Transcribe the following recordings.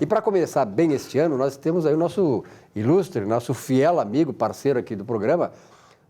E para começar bem este ano, nós temos aí o nosso ilustre, nosso fiel amigo, parceiro aqui do programa,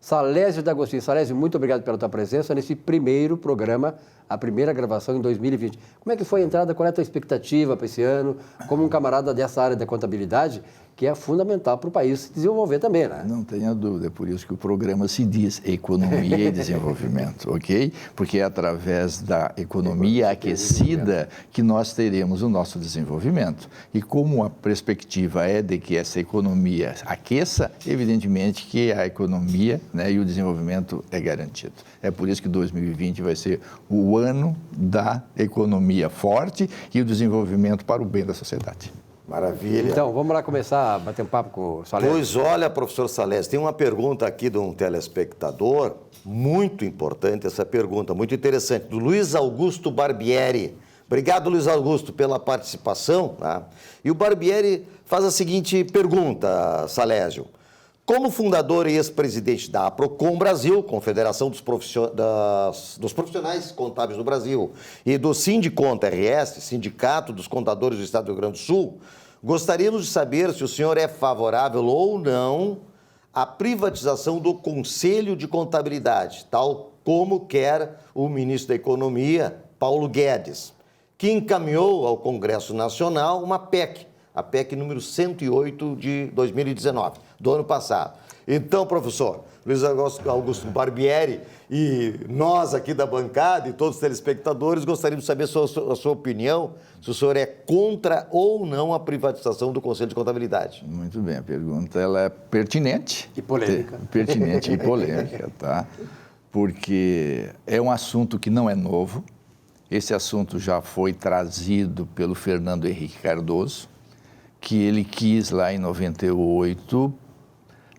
Salésio D'Agostino. Salésio, muito obrigado pela tua presença nesse primeiro programa, a primeira gravação em 2020. Como é que foi a entrada? Qual é a tua expectativa para esse ano? Como um camarada dessa área da contabilidade, que é fundamental para o país se desenvolver também, né? Não tenha dúvida, é por isso que o programa se diz Economia e Desenvolvimento, ok? Porque é através da economia aquecida que nós teremos o nosso desenvolvimento. E como a perspectiva é de que essa economia aqueça, evidentemente que a economia, né, e o desenvolvimento é garantido. É por isso que 2020 vai ser o ano da economia forte e o desenvolvimento para o bem da sociedade. Maravilha. Então, vamos lá começar a bater um papo com o Salésio. Pois olha, professor Salésio, tem uma pergunta aqui de um telespectador, muito importante essa pergunta, muito interessante, do Luiz Augusto Barbieri. Obrigado, Luiz Augusto, pela participação. Tá? E o Barbieri faz a seguinte pergunta, Salésio. Como fundador e ex-presidente da APROCON Brasil, Confederação dos Profissionais Contábeis do Brasil, e do Sindiconta RS, Sindicato dos Contadores do Estado do Rio Grande do Sul, gostaríamos de saber se o senhor é favorável ou não à privatização do Conselho de Contabilidade, tal como quer o ministro da Economia, Paulo Guedes, que encaminhou ao Congresso Nacional uma PEC, a PEC número 108 de 2019, do ano passado. Então, professor, Luiz Augusto Barbieri e nós aqui da bancada e todos os telespectadores gostaríamos de saber a sua opinião, se o senhor é contra ou não a privatização do Conselho de Contabilidade. Muito bem, a pergunta ela é pertinente. E polêmica. Pertinente e polêmica, tá? Porque é um assunto que não é novo. Esse assunto já foi trazido pelo Fernando Henrique Cardoso, que ele quis lá em 98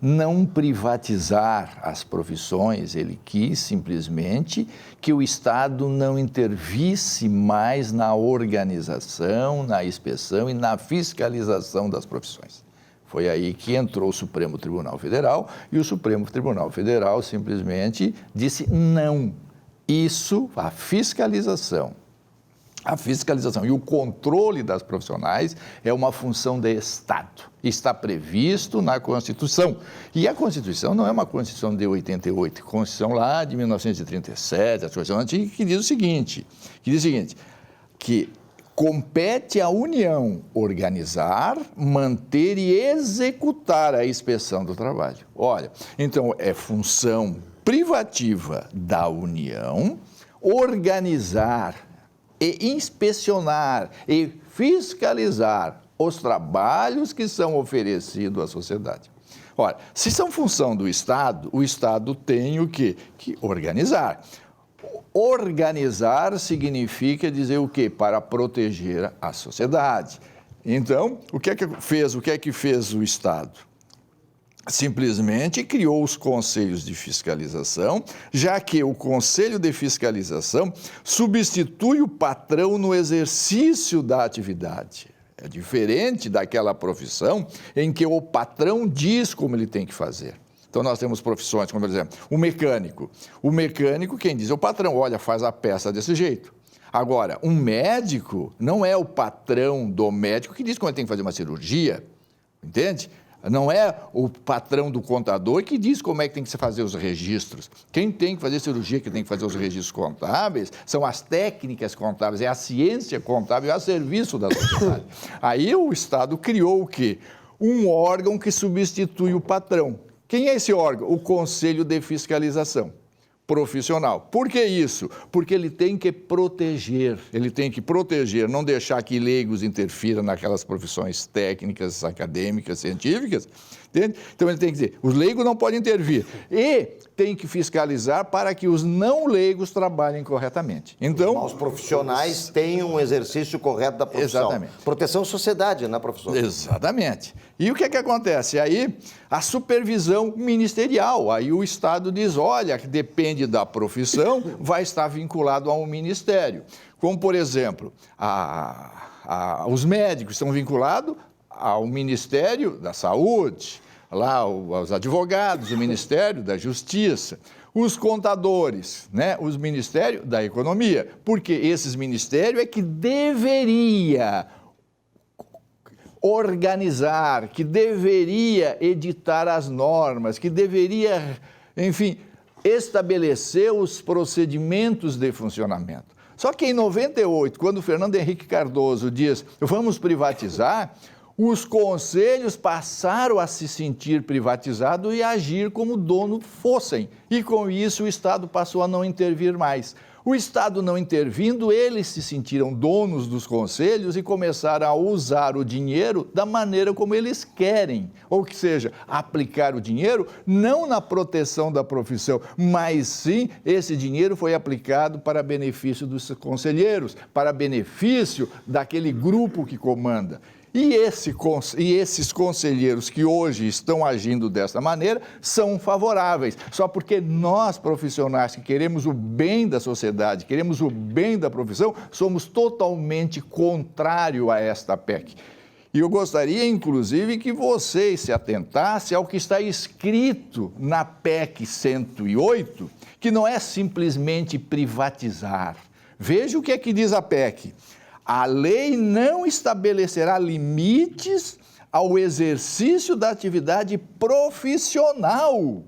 não privatizar as profissões, ele quis simplesmente que o Estado não intervisse mais na organização, na inspeção e na fiscalização das profissões. Foi aí que entrou o Supremo Tribunal Federal e o Supremo Tribunal Federal simplesmente disse não, isso, a fiscalização e o controle das profissionais é uma função do Estado. Está previsto na Constituição. E a Constituição não é uma Constituição de 88, Constituição lá de 1937, a Constituição antiga, que diz o seguinte, que compete à União organizar, manter e executar a inspeção do trabalho. Olha, então é função privativa da União organizar e inspecionar e fiscalizar os trabalhos que são oferecidos à sociedade. Ora, se são função do Estado, o Estado tem o quê? Que organizar. Organizar significa dizer o quê? Para proteger a sociedade. Então, o que é que fez o Estado? Simplesmente criou os conselhos de fiscalização, já que o conselho de fiscalização substitui o patrão no exercício da atividade. É diferente daquela profissão em que o patrão diz como ele tem que fazer. Então, nós temos profissões, como por exemplo, o mecânico. O mecânico, quem diz é o patrão, olha, faz a peça desse jeito. Agora, um médico não é o patrão do médico que diz como ele tem que fazer uma cirurgia, entende? Não é o patrão do contador que diz como é que tem que se fazer os registros. Quem tem que fazer cirurgia, quem tem que fazer os registros contábeis, são as técnicas contábeis, é a ciência contábil, é a serviço da sociedade. Aí o Estado criou o quê? Um órgão que substitui o patrão. Quem é esse órgão? O Conselho de Fiscalização Profissional. Por que isso? Porque ele tem que proteger, não deixar que leigos interfiram naquelas profissões técnicas, acadêmicas, científicas, entende? Então ele tem que dizer, os leigos não podem intervir e tem que fiscalizar para que os não leigos trabalhem corretamente. Então, os profissionais têm um exercício correto da profissão. Exatamente. Proteção à sociedade, né, professor? Exatamente. E o que é que acontece? Aí, a supervisão ministerial. Aí o Estado diz, olha, que depende da profissão, vai estar vinculado a um ministério. Como, por exemplo, os médicos estão vinculados ao Ministério da Saúde, lá os advogados, o Ministério da Justiça, os contadores, né, os Ministérios da Economia, porque esses ministérios é que deveria organizar, que deveria editar as normas, que deveria, enfim, estabelecer os procedimentos de funcionamento. Só que em 98, quando o Fernando Henrique Cardoso diz vamos privatizar, os conselhos passaram a se sentir privatizados e agir como dono fossem. E com isso o Estado passou a não intervir mais. O Estado não intervindo, eles se sentiram donos dos conselhos e começaram a usar o dinheiro da maneira como eles querem. Ou que seja, aplicar o dinheiro não na proteção da profissão, mas sim esse dinheiro foi aplicado para benefício dos conselheiros, para benefício daquele grupo que comanda. E esses conselheiros que hoje estão agindo dessa maneira são favoráveis. Só porque nós, profissionais que queremos o bem da sociedade, queremos o bem da profissão, somos totalmente contrário a esta PEC. E eu gostaria, inclusive, que vocês se atentassem ao que está escrito na PEC 108, que não é simplesmente privatizar. Veja o que é que diz a PEC. A lei não estabelecerá limites ao exercício da atividade profissional.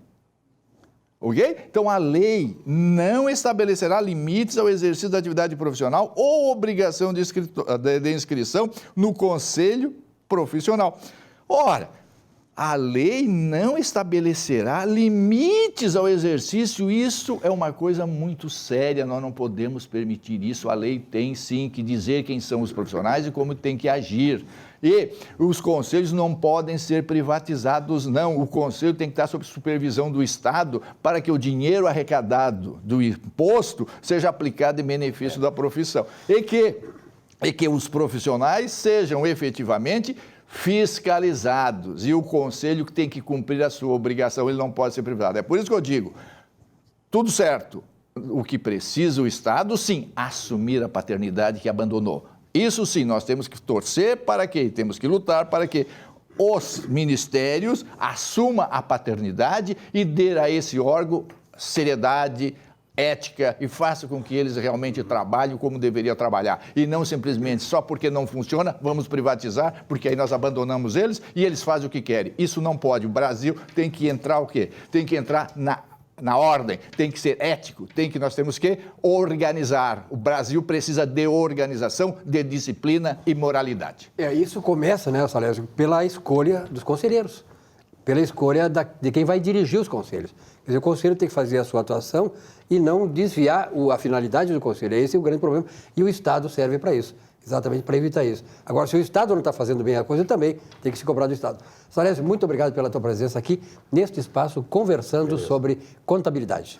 Ok? Então, a lei não estabelecerá limites ao exercício da atividade profissional ou obrigação de inscrição no conselho profissional. Ora, a lei não estabelecerá limites ao exercício, isso é uma coisa muito séria, nós não podemos permitir isso. A lei tem sim que dizer quem são os profissionais e como tem que agir. E os conselhos não podem ser privatizados, não. O conselho tem que estar sob supervisão do Estado para que o dinheiro arrecadado do imposto seja aplicado em benefício da profissão. E que os profissionais sejam efetivamente fiscalizados, e o conselho que tem que cumprir a sua obrigação, ele não pode ser privado. É por isso que eu digo, tudo certo, o que precisa o Estado, sim, assumir a paternidade que abandonou. Isso sim, nós temos que torcer para que, temos que lutar para que os ministérios assumam a paternidade e dê a esse órgão seriedade, ética e faça com que eles realmente trabalhem como deveria trabalhar. E não simplesmente só porque não funciona, vamos privatizar, porque aí nós abandonamos eles e eles fazem o que querem. Isso não pode. O Brasil tem que entrar o quê? Tem que entrar na ordem, tem que ser ético, nós temos que organizar. O Brasil precisa de organização, de disciplina e moralidade. Isso começa, né, Salésio, pela escolha dos conselheiros, pela escolha de quem vai dirigir os conselhos. Quer dizer, o conselho tem que fazer a sua atuação e não desviar a finalidade do conselho. Esse é o grande problema. E o Estado serve para isso, exatamente para evitar isso. Agora, se o Estado não está fazendo bem a coisa, também tem que se cobrar do Estado. Salésio, muito obrigado pela tua presença aqui neste espaço, conversando sobre contabilidade.